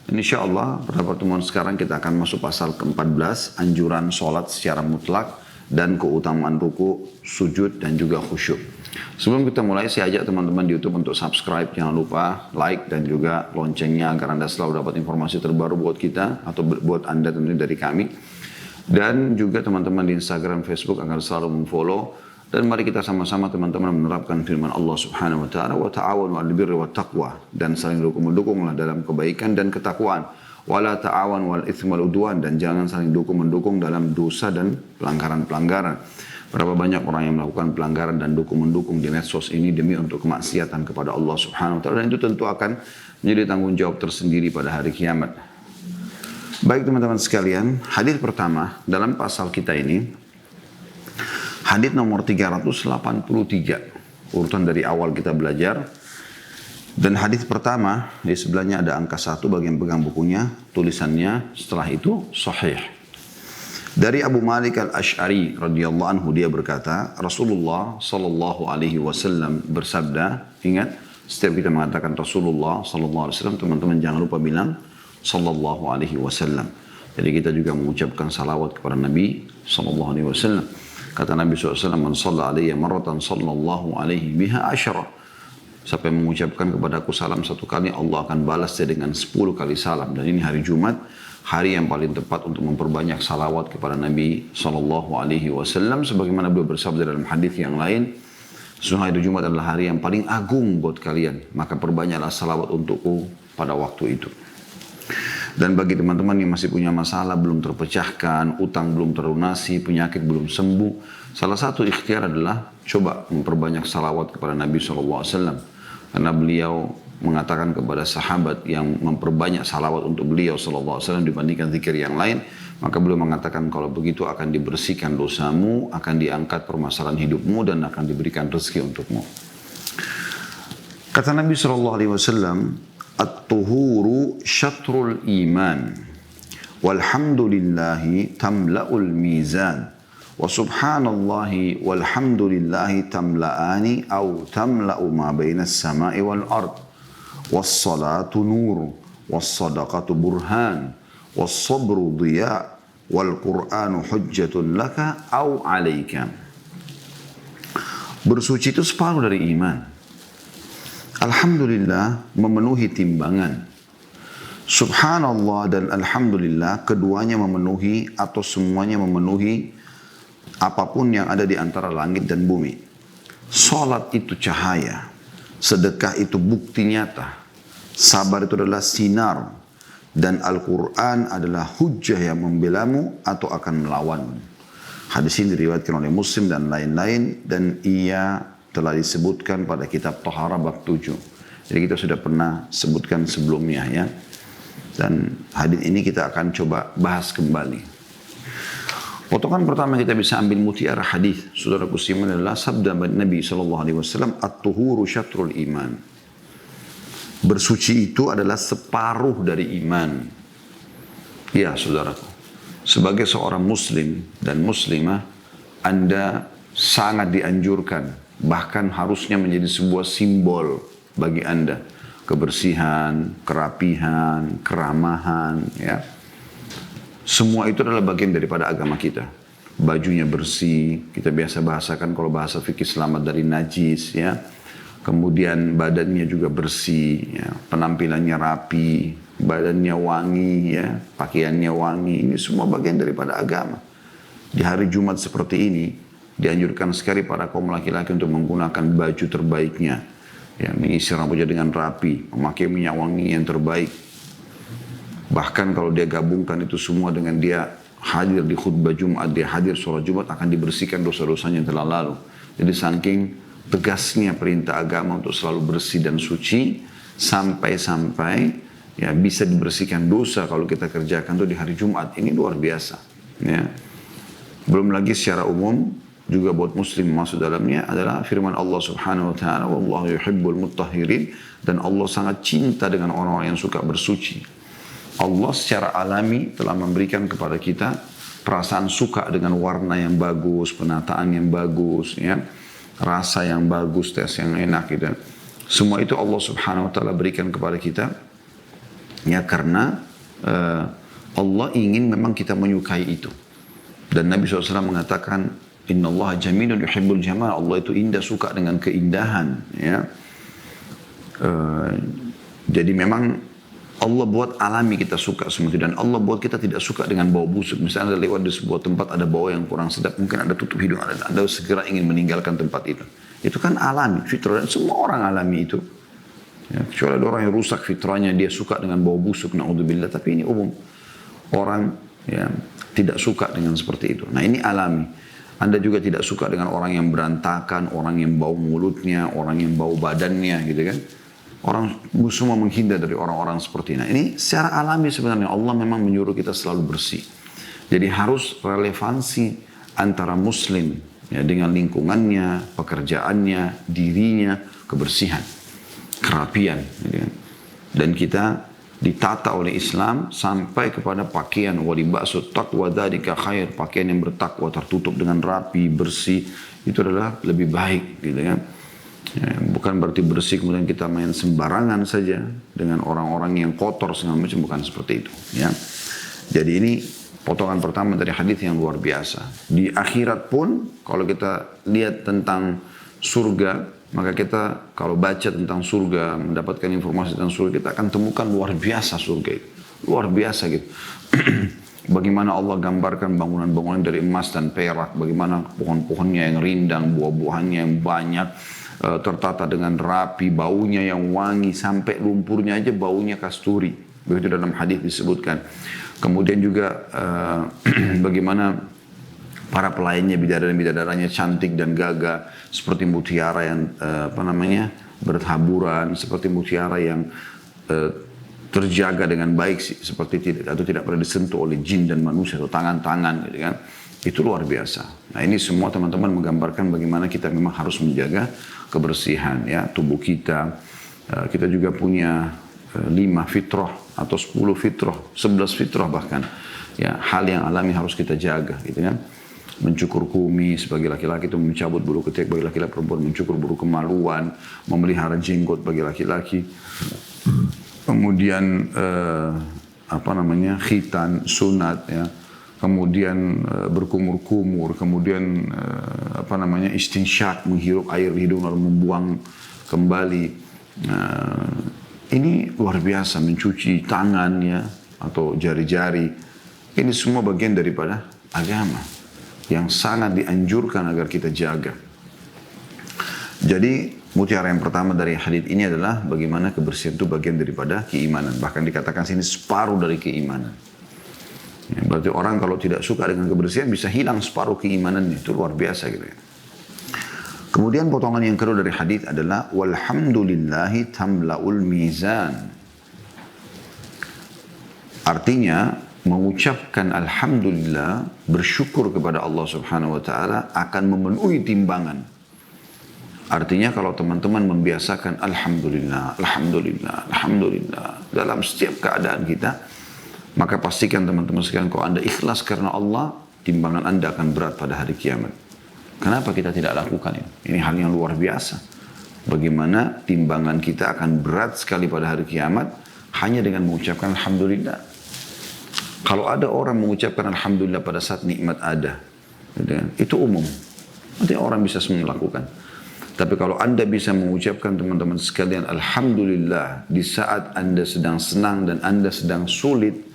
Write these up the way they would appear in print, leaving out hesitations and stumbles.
InsyaAllah pada pertemuan sekarang kita akan masuk pasal ke-14, anjuran sholat secara mutlak dan keutamaan ruku, sujud dan juga khusyuk. Sebelum kita mulai, saya ajak teman-teman di YouTube untuk subscribe, jangan lupa like dan juga loncengnya agar Anda selalu dapat informasi terbaru buat kita atau buat Anda tentunya dari kami. Dan juga teman-teman di Instagram, Facebook agar selalu memfollow. Dan mari kita sama-sama teman-teman menerapkan firman Allah Subhanahu wa taala, wa ta'awanu 'alal birri wat taqwa, dan saling dukung-mendukunglah dalam kebaikan dan ketakwaan. Wala ta'awanu 'alal itsmi wal 'udwan, dan jangan saling dukung-mendukung dalam dosa dan pelanggaran-pelanggaran. Berapa banyak orang yang melakukan pelanggaran dan dukung-mendukung di medsos ini demi untuk kemaksiatan kepada Allah Subhanahu wa taala, dan itu tentu akan menjadi tanggung jawab tersendiri pada hari kiamat. Baik teman-teman sekalian, hadis pertama dalam pasal kita ini hadits nomor 383, urutan dari awal kita belajar. Dan hadits pertama, di sebelahnya ada angka 1 bagi yang pegang bukunya, tulisannya setelah itu sahih. Dari Abu Malik al-Ash'ari radhiyallahu anhu, dia berkata, Rasulullah sallallahu alaihi wasallam bersabda, ingat, setiap kita mengatakan Rasulullah sallallahu alaihi wasallam, teman-teman jangan lupa bilang sallallahu alaihi wasallam. Jadi kita juga mengucapkan salawat kepada Nabi sallallahu alaihi wasallam. Kata Nabi SAW, Man shalla alaiya marratan sallallahu alaihi biha asyara. Siapa yang mengucapkan kepadaku salam 1 kali, Allah akan balas dia dengan 10 kali salam. Dan ini hari Jumat, hari yang paling tepat untuk memperbanyak salawat kepada Nabi SAW. Sebagaimana beliau bersabda dalam hadis yang lain, sesungguhnya hari Jumat adalah hari yang paling agung buat kalian. Maka perbanyaklah salawat untukku pada waktu itu. Dan bagi teman-teman yang masih punya masalah belum terpecahkan, utang belum terlunasi, penyakit belum sembuh, salah satu ikhtiar adalah coba memperbanyak salawat kepada Nabi SAW. Karena beliau mengatakan kepada sahabat yang memperbanyak salawat untuk beliau SAW dibandingkan zikir yang lain, maka beliau mengatakan kalau begitu akan dibersihkan dosamu, akan diangkat permasalahan hidupmu, dan akan diberikan rezeki untukmu. Kata Nabi SAW, At-tuhuru syatrul iman, walhamdulillahi tamla'ul mizan, wa subhanallahi walhamdulillahi tamla'ani au tamla'u ma bainas sama'i wal ard, wassalatu nur, wassadaqatu burhan, wassabru diya, wal qur'anu hujjatun laka au alaika. Bersuci itu separuh dari iman. Alhamdulillah memenuhi timbangan. Subhanallah dan Alhamdulillah keduanya memenuhi atau semuanya memenuhi apapun yang ada di antara langit dan bumi. Salat itu cahaya, sedekah itu bukti nyata, sabar itu adalah sinar, dan Al-Quran adalah hujjah yang membelamu atau akan melawanmu. Hadis ini diriwayatkan oleh Muslim dan lain-lain, dan ia telah disebutkan pada kitab Taharah bab 7. Jadi kita sudah pernah sebutkan sebelumnya ya. Dan hadis ini kita akan coba bahas kembali. Potongan pertama kita bisa ambil mutiara hadis saudara Kusiman adalah sabda Nabi SAW, At-tuhuru syatrul iman. Bersuci itu adalah separuh dari iman. Ya saudaraku, sebagai seorang muslim dan muslimah, Anda sangat dianjurkan, bahkan harusnya menjadi sebuah simbol bagi Anda. Kebersihan, kerapihan, keramahan, ya. Semua itu adalah bagian daripada agama kita. Bajunya bersih, kita biasa bahasakan kalau bahasa fikih selamat dari najis, ya. Kemudian badannya juga bersih, ya. Penampilannya rapi, badannya wangi, ya. Pakaiannya wangi, ini semua bagian daripada agama. Di hari Jumat seperti ini, dianjurkan sekali para kaum laki-laki untuk menggunakan baju terbaiknya, ya, mengisi rambutnya dengan rapi, memakai minyak wangi yang terbaik. Bahkan kalau dia gabungkan itu semua dengan dia hadir di khutbah Jumat, dia hadir sholat Jumat, akan dibersihkan dosa-dosanya yang telah lalu. Jadi saking tegasnya perintah agama untuk selalu bersih dan suci, sampai-sampai ya bisa dibersihkan dosa kalau kita kerjakan itu di hari Jumat. Ini luar biasa, ya. Belum lagi secara umum juga buat muslim masuk dalamnya adalah firman Allah Subhanahu wa taala, wallahu yuhibbul mutahhirin, dan Allah sangat cinta dengan orang-orang yang suka bersuci. Allah secara alami telah memberikan kepada kita perasaan suka dengan warna yang bagus, penataan yang bagus, ya, rasa yang bagus, tes yang enak gitu. Semua itu Allah Subhanahu wa taala berikan kepada kita Ya karena Allah ingin memang kita menyukai itu. Dan Nabi SAW mengatakan, Inna Allah jamilun yuhibbul jamal. Allah itu indah, suka dengan keindahan. Ya. Jadi memang Allah buat alami kita suka semua itu. Dan Allah buat kita tidak suka dengan bau busuk. Misalnya Anda lewat di sebuah tempat ada bau yang kurang sedap. Mungkin Anda tutup hidung, Anda segera ingin meninggalkan tempat itu. Itu kan alami, fitrah. Dan semua orang alami itu. Ya, kecuali ada orang yang rusak fitrahnya, dia suka dengan bau busuk, na'udzubillah. Tapi ini umum. Orang ya, tidak suka dengan seperti itu. Nah ini alami. Anda juga tidak suka dengan orang yang berantakan, orang yang bau mulutnya, orang yang bau badannya gitu kan. Orang semua menghindar dari orang-orang seperti ini. Nah, ini secara alami sebenarnya Allah memang menyuruh kita selalu bersih. Jadi harus relevansi antara muslim ya, dengan lingkungannya, pekerjaannya, dirinya, kebersihan, kerapian. Gitu kan. Dan kita ditata oleh Islam sampai kepada pakaian walibasut taqwa dzalika khair, pakaian yang bertakwa tertutup dengan rapi, bersih, itu adalah lebih baik gitu kan. Ya, bukan berarti bersih kemudian kita main sembarangan saja dengan orang-orang yang kotor segala macam, bukan seperti itu ya. Jadi ini potongan pertama dari hadis yang luar biasa. Di akhirat pun kalau kita lihat tentang surga, maka kita kalau baca tentang surga, mendapatkan informasi tentang surga, kita akan temukan luar biasa surga itu. Luar biasa gitu. Bagaimana Allah gambarkan bangunan-bangunan dari emas dan perak, bagaimana pohon-pohonnya yang rindang, buah-buahannya yang banyak, tertata dengan rapi, baunya yang wangi, sampai lumpurnya aja baunya kasturi. Begitu dalam hadis disebutkan. Kemudian juga bagaimana para pelayannya, bidadari-bidadaranya cantik dan gagah seperti mutiara yang bertaburan, seperti mutiara yang terjaga dengan baik, seperti tidak pernah disentuh oleh jin dan manusia atau tangan-tangan gitu kan. Itu luar biasa. Nah, ini semua teman-teman menggambarkan bagaimana kita memang harus menjaga kebersihan ya tubuh kita. Kita juga punya 5 fitrah atau 10 fitrah, 11 fitrah bahkan. Ya, hal yang alami harus kita jaga gitu kan. Mencukur kumis bagi laki-laki itu mencabut bulu ketiak, bagi laki-laki, perempuan mencukur bulu kemaluan, memelihara jenggot bagi laki-laki. Kemudian khitan, sunat ya. Kemudian berkumur-kumur, kemudian istinsyak, menghirup air di hidung lalu membuang kembali. Ini luar biasa, mencuci tangan ya atau jari-jari. Ini semua bagian daripada agama yang sangat dianjurkan agar kita jaga. Jadi mutiara yang pertama dari hadits ini adalah bagaimana kebersihan itu bagian daripada keimanan. Bahkan dikatakan sini separuh dari keimanan. Ya, berarti orang kalau tidak suka dengan kebersihan bisa hilang separuh keimanannya. Itu luar biasa gitu ya. Kemudian potongan yang kedua dari hadits adalah walhamdulillahi tamla'ul mizan. Artinya mengucapkan alhamdulillah, bersyukur kepada Allah Subhanahu wa taala akan memenuhi timbangan. Artinya kalau teman-teman membiasakan alhamdulillah, alhamdulillah, alhamdulillah dalam setiap keadaan kita, maka pastikan teman-teman sekalian kalau Anda ikhlas karena Allah, timbangan Anda akan berat pada hari kiamat. Kenapa kita tidak lakukan ini? Ini hal yang luar biasa. Bagaimana timbangan kita akan berat sekali pada hari kiamat hanya dengan mengucapkan alhamdulillah. Kalau ada orang mengucapkan alhamdulillah pada saat nikmat ada, itu umum. Nanti orang bisa semua melakukan. Tapi kalau Anda bisa mengucapkan teman-teman sekalian alhamdulillah di saat Anda sedang senang dan Anda sedang sulit,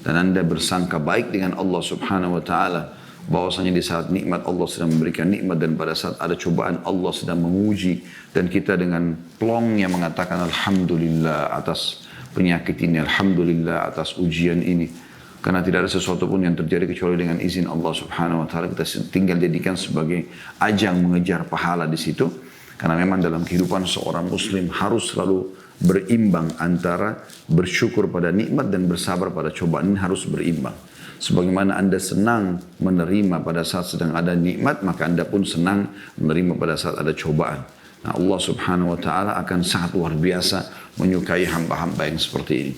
dan Anda bersangka baik dengan Allah Subhanahu wa taala, bahwasanya di saat nikmat Allah sedang memberikan nikmat, dan pada saat ada cobaan Allah sedang menguji, dan kita dengan plongnya mengatakan alhamdulillah atas penyakit ini, alhamdulillah atas ujian ini. Karena tidak ada sesuatu pun yang terjadi kecuali dengan izin Allah Subhanahu wa taala. Kita tinggal jadikan sebagai ajang mengejar pahala di situ. Karena memang dalam kehidupan seorang muslim harus selalu berimbang antara bersyukur pada nikmat dan bersabar pada cobaan. Ini harus berimbang. Sebagaimana Anda senang menerima pada saat sedang ada nikmat, maka Anda pun senang menerima pada saat ada cobaan. Nah, Allah Subhanahu wa taala akan sangat luar biasa menyukai hamba-hamba yang seperti ini.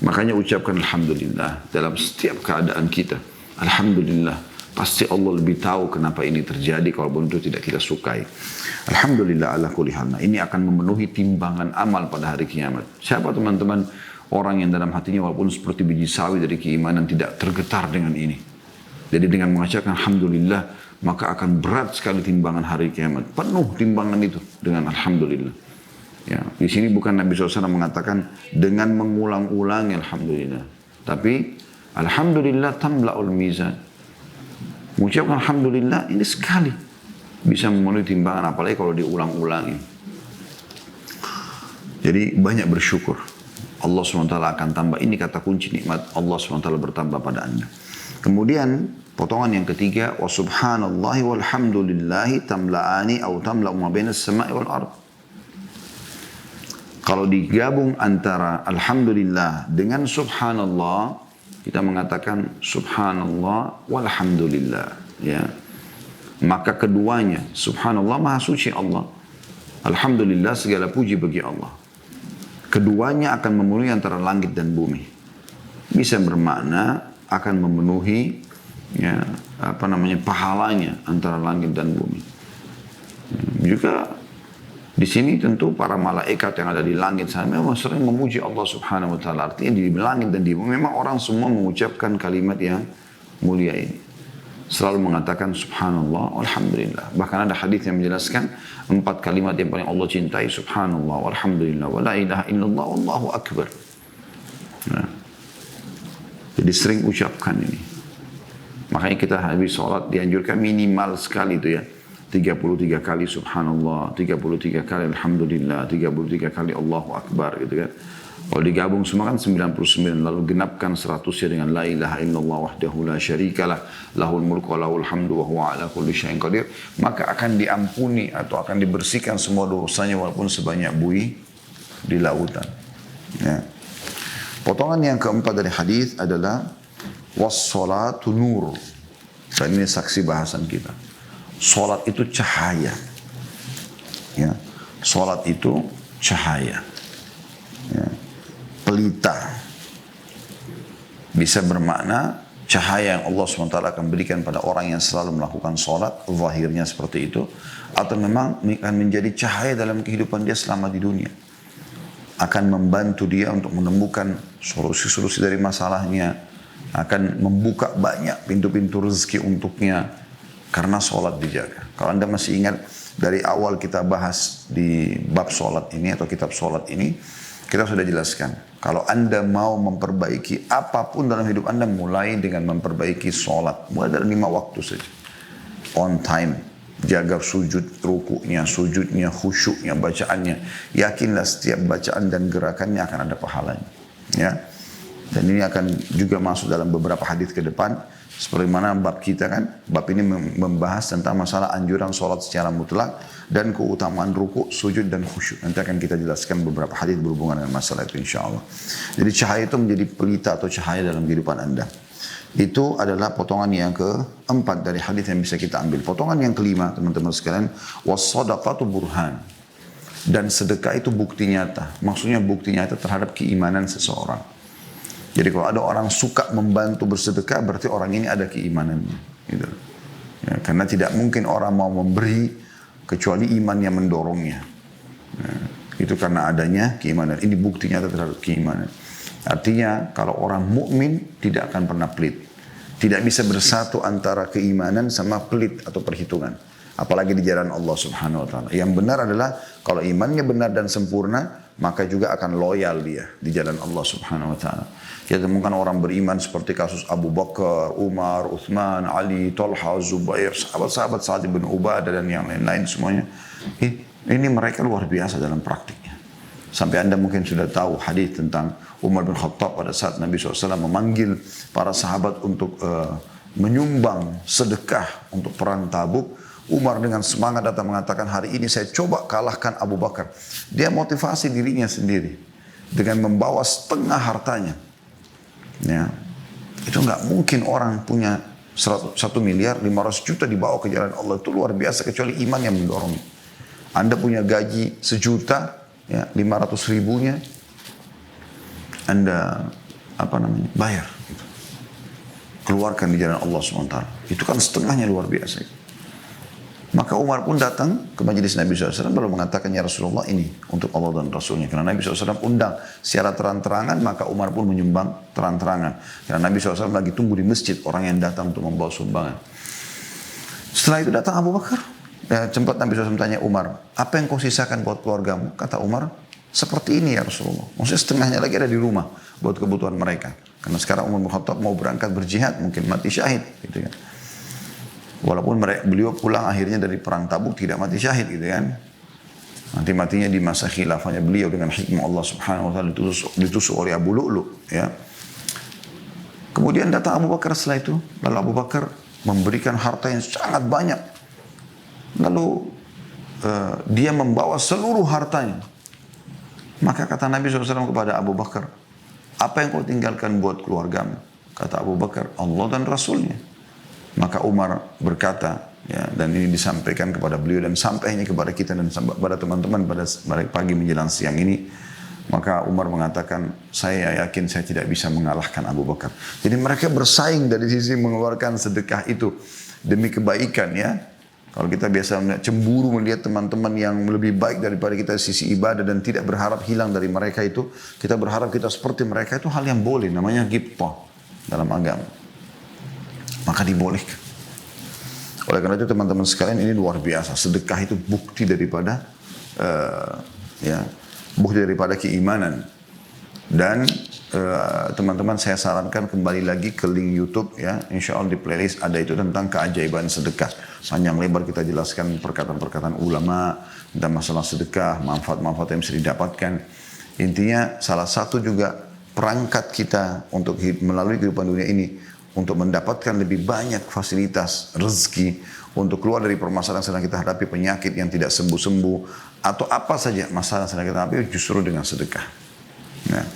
Makanya ucapkan alhamdulillah dalam setiap keadaan kita. Alhamdulillah. Pasti Allah lebih tahu kenapa ini terjadi kalau itu tidak kita sukai. Alhamdulillah ala kulli hal. Ini akan memenuhi timbangan amal pada hari kiamat. Siapa teman-teman orang yang dalam hatinya walaupun seperti biji sawi dari keimanan tidak tergetar dengan ini. Jadi dengan mengucapkan Alhamdulillah, maka akan berat sekali timbangan hari kiamat. Penuh timbangan itu dengan Alhamdulillah. Ya, di sini bukan Nabi SAW mengatakan dengan mengulang-ulangi Alhamdulillah. Tapi Alhamdulillah tamla'ul mizan. Mengucapkan Alhamdulillah ini sekali bisa memenuhi timbangan, apalagi kalau diulang-ulangi. Jadi banyak bersyukur. Allah SWT akan tambah. Ini kata kunci nikmat Allah SWT bertambah pada Anda. Kemudian potongan yang ketiga, wa subhanallahi walhamdulillahi tamla'ani atau tamla'u ma bainas sama'i wal ard. Kalau digabung antara alhamdulillah dengan subhanallah, kita mengatakan subhanallah walhamdulillah, ya. Maka keduanya, subhanallah maha suci Allah, alhamdulillah segala puji bagi Allah. Keduanya akan memenuhi antara langit dan bumi. Bisa bermakna akan memenuhi, ya, pahalanya antara langit dan bumi. Juga di sini tentu para malaikat yang ada di langit sana memang sering memuji Allah Subhanahu wa taala. Artinya di langit dan di bumi memang orang semua mengucapkan kalimat yang mulia ini. Selalu mengatakan subhanallah walhamdulillah. Bahkan ada hadis yang menjelaskan 4 kalimat yang paling Allah cintai, subhanallah walhamdulillah wa la ilaha illallah wallahu akbar. Nah, jadi sering ucapkan ini. Makanya kita habis sholat dianjurkan minimal sekali itu ya. 33 kali subhanallah, 33 kali alhamdulillah, 33 kali Allahu akbar gitu kan. Kalau digabung semua kan 99, lalu genapkan 100-nya dengan la ilaha illallah wahdahu la syarikalah, lahul mulku wa lahul hamdu wa huwa ala kulli syai'in qadir, maka akan diampuni atau akan dibersihkan semua dosanya walaupun sebanyak buih di lautan. Ya. Potongan yang keempat dari hadis adalah was-salatu nur. Dan ini saksi bahasan kita. Salat itu cahaya. Ya. Salat itu cahaya. Ya. Pelita. Bisa bermakna cahaya yang Allah SWT akan berikan pada orang yang selalu melakukan salat, zahirnya seperti itu, atau memang akan menjadi cahaya dalam kehidupan dia selama di dunia. Akan membantu dia untuk menemukan solusi-solusi dari masalahnya, akan membuka banyak pintu-pintu rezeki untuknya, karena sholat dijaga. Kalau Anda masih ingat dari awal kita bahas di bab sholat ini atau kitab sholat ini, kita sudah jelaskan. Kalau Anda mau memperbaiki apapun dalam hidup Anda, mulai dengan memperbaiki sholat. Mulai dari 5 waktu saja. On time. Jaga sujud, rukuknya, sujudnya, khusyuknya, bacaannya. Yakinlah setiap bacaan dan gerakannya akan ada pahalanya. Ya. Dan ini akan juga masuk dalam beberapa hadis ke depan. Seperti mana bab kita kan, bab ini membahas tentang masalah anjuran sholat secara mutlak dan keutamaan ruku, sujud dan khusyuk. Nanti akan kita jelaskan beberapa hadis berhubungan dengan masalah itu insya Allah. Jadi cahaya itu menjadi pelita atau cahaya dalam kehidupan Anda. Itu adalah potongan yang keempat dari hadis yang bisa kita ambil. Potongan yang kelima teman-teman sekalian, was-shadaqatu burhan. Dan sedekah itu bukti nyata. Maksudnya bukti nyata terhadap keimanan seseorang. Jadi kalau ada orang suka membantu bersedekah, berarti orang ini ada keimanannya. Gitu. Ya, karena tidak mungkin orang mau memberi kecuali iman yang mendorongnya. Ya, itu karena adanya keimanan. Ini buktinya terhadap keimanan. Artinya kalau orang mukmin tidak akan pernah pelit. Tidak bisa bersatu antara keimanan sama pelit atau perhitungan. Apalagi di jalan Allah Subhanahu wa taala. Yang benar adalah kalau imannya benar dan sempurna, maka juga akan loyal dia di jalan Allah Subhanahu wa taala. Kita temukan orang beriman seperti kasus Abu Bakar, Umar, Uthman, Ali, Talha, Zubair, sahabat-sahabat Sa'ad bin Ubadah dan yang lain-lain semuanya. Ini mereka luar biasa dalam praktiknya. Sampai Anda mungkin sudah tahu hadis tentang Umar bin Khattab pada saat Nabi SAW memanggil para sahabat untuk menyumbang sedekah untuk perang Tabuk. Umar dengan semangat datang mengatakan, hari ini saya coba kalahkan Abu Bakar. Dia motivasi dirinya sendiri dengan membawa setengah hartanya. Ya, itu nggak mungkin orang punya 1 miliar 500 juta dibawa ke jalan Allah, itu luar biasa kecuali iman yang mendorong. Anda punya gaji 1 juta, ya 500 ribunya Anda bayar, gitu. Keluarkan di jalan Allah SWT. Itu kan setengahnya luar biasa. Maka Umar pun datang ke majelis Nabi SAW lalu mengatakan, ya Rasulullah, ini untuk Allah dan Rasulnya. Karena Nabi SAW undang secara terang-terangan, maka Umar pun menyumbang terang-terangan. Karena Nabi SAW lagi tunggu di masjid orang yang datang untuk membawa sumbangan. Setelah itu datang Abu Bakar. Sempat Nabi SAW tanya Umar, apa yang kau sisakan buat keluargamu? Kata Umar, seperti ini ya Rasulullah. Maksudnya setengahnya lagi ada di rumah buat kebutuhan mereka. Karena sekarang Umar bin Khattab mau berangkat berjihad, mungkin mati syahid. Gitu kan. Walaupun beliau pulang akhirnya dari perang Tabuk tidak mati syahid gitu kan. Nanti matinya di masa khilafahnya beliau dengan hikmah Allah Subhanahu wa taala ditusuk oleh Abu Lu'lu' ya. Kemudian datang Abu Bakar setelah itu, lalu Abu Bakar memberikan harta yang sangat banyak. Lalu dia membawa seluruh hartanya. Maka kata Nabi SAW kepada Abu Bakar, apa yang kau tinggalkan buat keluargamu? Kata Abu Bakar, Allah dan Rasulnya. Maka Umar berkata, ya, dan ini disampaikan kepada beliau dan sampainya kepada kita dan kepada teman-teman pada pagi menjelang siang ini. Maka Umar mengatakan, saya yakin saya tidak bisa mengalahkan Abu Bakar. Jadi mereka bersaing dari sisi mengeluarkan sedekah itu demi kebaikan ya. Kalau kita biasa cemburu melihat teman-teman yang lebih baik daripada kita sisi ibadah dan tidak berharap hilang dari mereka itu, kita berharap kita seperti mereka, itu hal yang boleh, namanya ghibtah dalam agama. Maka dibolehkan. Oleh karena itu teman-teman sekalian, ini luar biasa. Sedekah itu bukti daripada bukti daripada keimanan. Dan teman-teman saya sarankan kembali lagi ke link YouTube ya. Insya Allah di playlist ada itu tentang keajaiban sedekah. Panjang lebar kita jelaskan perkataan-perkataan ulama tentang masalah sedekah, manfaat-manfaat yang bisa didapatkan. Intinya salah satu juga perangkat kita untuk melalui kehidupan dunia ini untuk mendapatkan lebih banyak fasilitas rezeki, untuk keluar dari permasalahan yang sedang kita hadapi, penyakit yang tidak sembuh-sembuh, atau apa saja masalah yang sedang kita hadapi, justru dengan sedekah. Nah,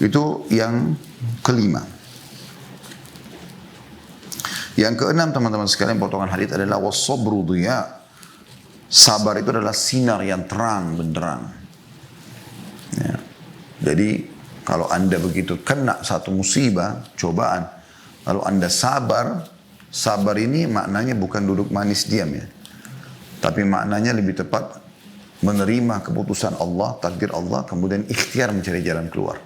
itu yang kelima. Yang keenam teman-teman sekalian, potongan hadits adalah was-sabru dhiya. Sabar itu adalah sinar yang terang benderang. Ya. Jadi kalau Anda begitu kena satu musibah, cobaan, lalu Anda sabar, sabar ini maknanya bukan duduk manis diam ya. Tapi maknanya lebih tepat menerima keputusan Allah, takdir Allah, kemudian ikhtiar mencari jalan keluar.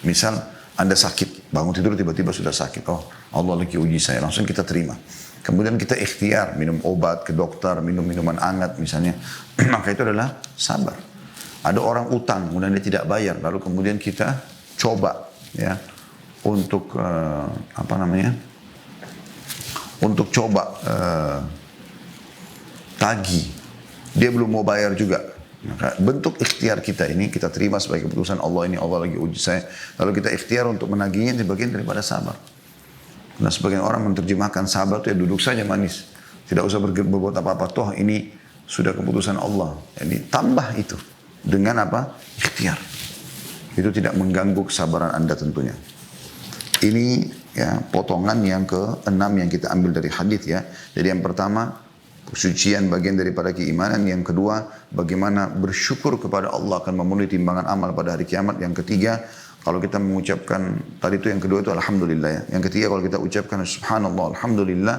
Misal Anda sakit, bangun tidur tiba-tiba sudah sakit. Oh, Allah lagi uji saya, langsung kita terima. Kemudian kita ikhtiar, minum obat ke dokter, minum minuman hangat misalnya. Maka itu adalah sabar. Ada orang utang, kemudian dia tidak bayar, lalu kemudian kita coba ya untuk untuk coba tagih, dia belum mau bayar juga. Maka bentuk ikhtiar kita ini kita terima sebagai keputusan Allah, ini Allah lagi uji saya, lalu kita ikhtiar untuk menagihnya, di bagian daripada sabar. Nah sebagian orang menerjemahkan sabar itu ya duduk saja manis, tidak usah berbuat apa-apa, toh ini sudah keputusan Allah. Ini tambah itu dengan apa? Ikhtiar. Itu tidak mengganggu kesabaran Anda tentunya. Ini ya potongan yang ke-6 yang kita ambil dari hadis ya. Jadi yang pertama, kesucian bagian daripada keimanan. Yang kedua, bagaimana bersyukur kepada Allah akan memenuhi timbangan amal pada hari kiamat. Yang ketiga, kalau kita mengucapkan, tadi itu yang kedua itu alhamdulillah ya. Yang ketiga kalau kita ucapkan subhanallah, alhamdulillah,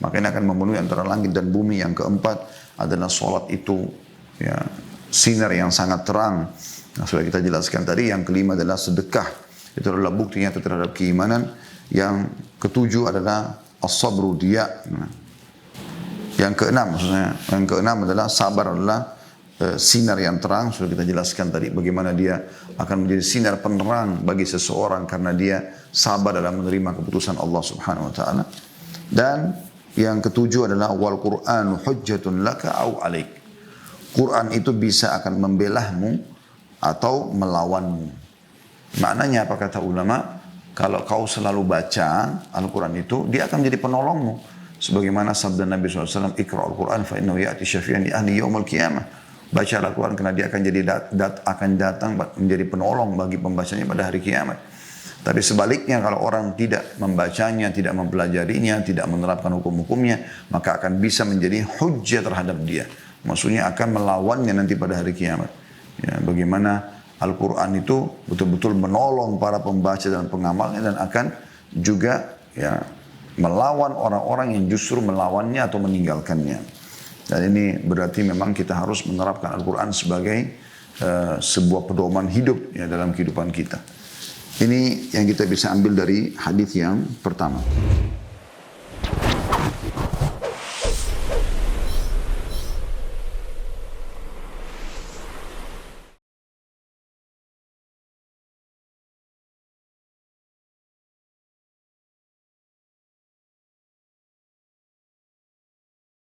maka ini akan memenuhi antara langit dan bumi. Yang keempat adalah sholat itu ya, sinar yang sangat terang. Nah, sudah kita jelaskan tadi. Yang kelima adalah sedekah. Itu adalah bukti nyata terhadap keimanan. Yang ketujuh adalah as-sabru dhiya. Nah, yang keenam maksudnya, yang keenam adalah sabar adalah sinar yang terang. Sudah kita jelaskan tadi bagaimana dia akan menjadi sinar penerang bagi seseorang karena dia sabar dalam menerima keputusan Allah Subhanahu wa taala. Dan yang ketujuh adalah wal Qur'anu hujjatun laka au alaik. Quran itu bisa akan membelahmu atau melawanmu. Maknanya apa kata ulama? Kalau kau selalu baca Al-Quran itu, dia akan menjadi penolongmu. Sebagaimana sabda Nabi SAW, Iqra al-Quran fa innahu ya'ti syafi'an li ahli yaumil qiyamah. Baca Al-Quran karena dia akan jadi akan datang menjadi penolong bagi pembacanya pada hari kiamat. Tapi sebaliknya kalau orang tidak membacanya, tidak mempelajarinya, tidak menerapkan hukum-hukumnya, maka akan bisa menjadi hujjah terhadap dia. Maksudnya akan melawannya nanti pada hari kiamat. Ya, bagaimana Al-Quran itu betul-betul menolong para pembaca dan pengamalnya dan akan juga ya melawan orang-orang yang justru melawannya atau meninggalkannya. Dan ini berarti memang kita harus menerapkan Al-Quran sebagai sebuah pedoman hidup ya dalam kehidupan kita. Ini yang kita bisa ambil dari hadis yang pertama.